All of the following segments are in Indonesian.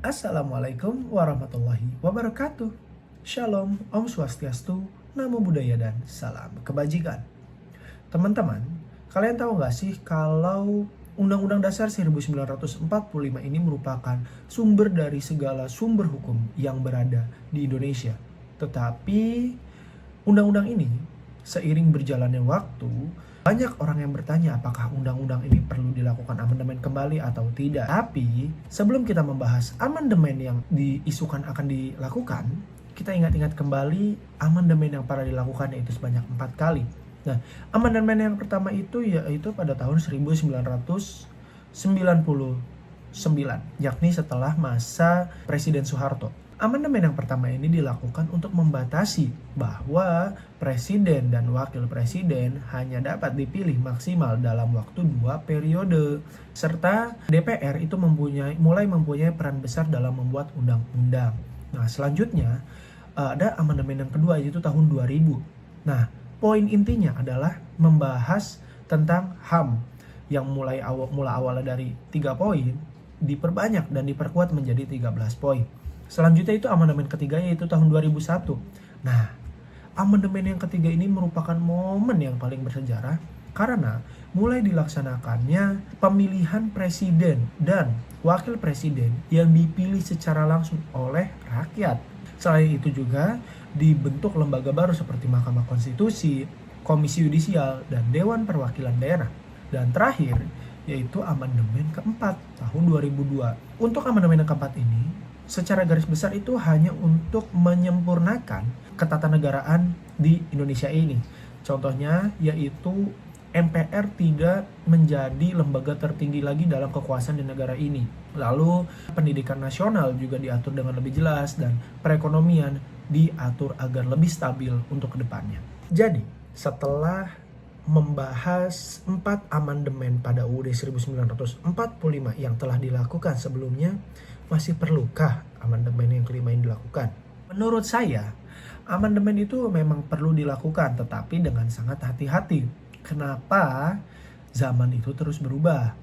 Assalamualaikum warahmatullahi wabarakatuh. Shalom, Om Swastiastu, Namo Buddhaya dan salam kebajikan. Teman-teman, kalian tahu nggak sih kalau Undang-Undang Dasar 1945 ini merupakan sumber dari segala sumber hukum yang berada di Indonesia. Tetapi undang-undang ini seiring berjalannya waktu, banyak orang yang bertanya apakah undang-undang ini perlu dilakukan amandemen kembali atau tidak. Tapi sebelum kita membahas amandemen yang diisukan akan dilakukan, kita ingat-ingat kembali amandemen yang pernah dilakukan, yaitu sebanyak 4 kali. Nah, amandemen yang pertama itu yaitu pada tahun 1999, yakni setelah masa Presiden Soeharto. Amandemen yang pertama ini dilakukan untuk membatasi bahwa presiden dan wakil presiden hanya dapat dipilih maksimal dalam waktu 2 periode. Serta DPR itu mulai mempunyai peran besar dalam membuat undang-undang. Nah, selanjutnya ada amandemen yang kedua, yaitu tahun 2000. Nah, poin intinya adalah membahas tentang HAM yang mulai awalnya dari 3 poin diperbanyak dan diperkuat menjadi 13 poin. Selanjutnya itu amandemen ketiga, yaitu tahun 2001. Nah, amandemen yang ketiga ini merupakan momen yang paling bersejarah karena mulai dilaksanakannya pemilihan presiden dan wakil presiden yang dipilih secara langsung oleh rakyat. Selain itu juga dibentuk lembaga baru seperti Mahkamah Konstitusi, Komisi Yudisial, dan Dewan Perwakilan Daerah. Dan terakhir yaitu amandemen keempat tahun 2002. Untuk amandemen yang keempat ini secara garis besar itu hanya untuk menyempurnakan ketatanegaraan di Indonesia ini. Contohnya yaitu MPR tidak menjadi lembaga tertinggi lagi dalam kekuasaan di negara ini. Lalu pendidikan nasional juga diatur dengan lebih jelas dan perekonomian diatur agar lebih stabil untuk kedepannya. Jadi setelah membahas 4 amandemen pada UUD 1945 yang telah dilakukan sebelumnya, masih perlukah amandemen yang kelima ini dilakukan? Menurut saya, amandemen itu memang perlu dilakukan, tetapi dengan sangat hati-hati. Kenapa? Zaman itu terus berubah.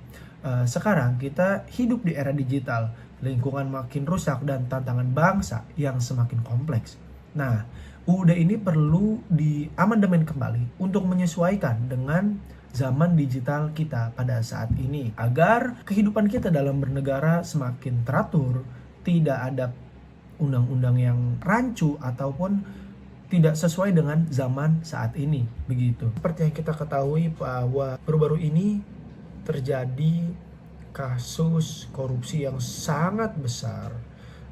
Sekarang kita hidup di era digital, lingkungan makin rusak dan tantangan bangsa yang semakin kompleks. Nah, UUD ini perlu diamandemen kembali untuk menyesuaikan dengan zaman digital kita pada saat ini, agar kehidupan kita dalam bernegara semakin teratur, tidak ada undang-undang yang rancu ataupun tidak sesuai dengan zaman saat ini, begitu. Seperti yang kita ketahui bahwa baru-baru ini terjadi kasus korupsi yang sangat besar,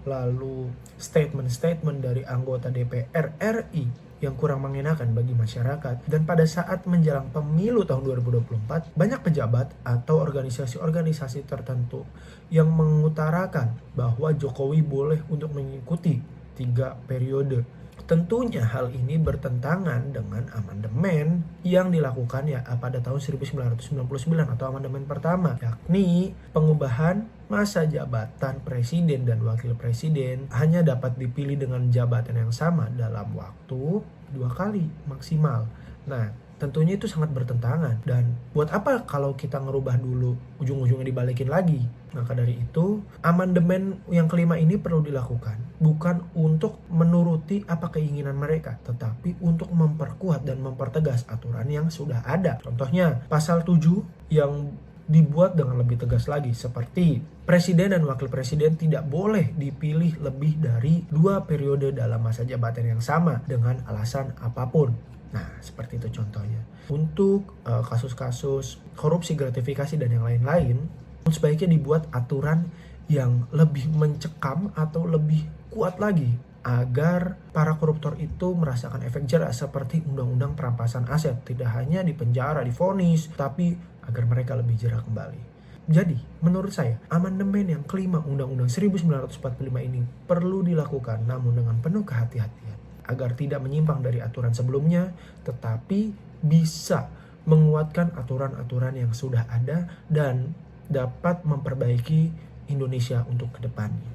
lalu statement-statement dari anggota DPR RI yang kurang mengenakan bagi masyarakat. Dan pada saat menjelang pemilu tahun 2024, banyak pejabat atau organisasi-organisasi tertentu yang mengutarakan bahwa Jokowi boleh untuk mengikuti 3 periode. Tentunya hal ini bertentangan dengan amandemen yang dilakukan pada tahun 1999 atau amandemen pertama, yakni pengubahan masa jabatan presiden dan wakil presiden hanya dapat dipilih dengan jabatan yang sama dalam waktu 2 kali maksimal. Nah, tentunya itu sangat bertentangan, dan buat apa kalau kita ngerubah dulu ujung-ujungnya dibalikin lagi? Maka dari itu amandemen yang kelima ini perlu dilakukan bukan untuk menuruti apa keinginan mereka, tetapi untuk memperkuat dan mempertegas aturan yang sudah ada. Contohnya pasal 7 yang dibuat dengan lebih tegas lagi, seperti presiden dan wakil presiden tidak boleh dipilih lebih dari 2 periode dalam masa jabatan yang sama dengan alasan apapun. Nah, seperti itu contohnya. Untuk kasus-kasus korupsi, gratifikasi, dan yang lain-lain, sebaiknya dibuat aturan yang lebih mencekam atau lebih kuat lagi, agar para koruptor itu merasakan efek jerah seperti Undang-Undang Perampasan Aset. Tidak hanya dipenjara, divonis, tapi agar mereka lebih jerah kembali. Jadi, menurut saya, amandemen yang kelima Undang-Undang 1945 ini perlu dilakukan, namun dengan penuh kehati-hatian, agar tidak menyimpang dari aturan sebelumnya, tetapi bisa menguatkan aturan-aturan yang sudah ada dan dapat memperbaiki Indonesia untuk kedepannya.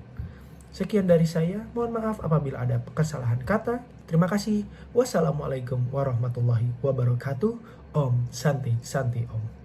Sekian dari saya, mohon maaf apabila ada kesalahan kata. Terima kasih. Wassalamualaikum warahmatullahi wabarakatuh. Om Santi Santi Om.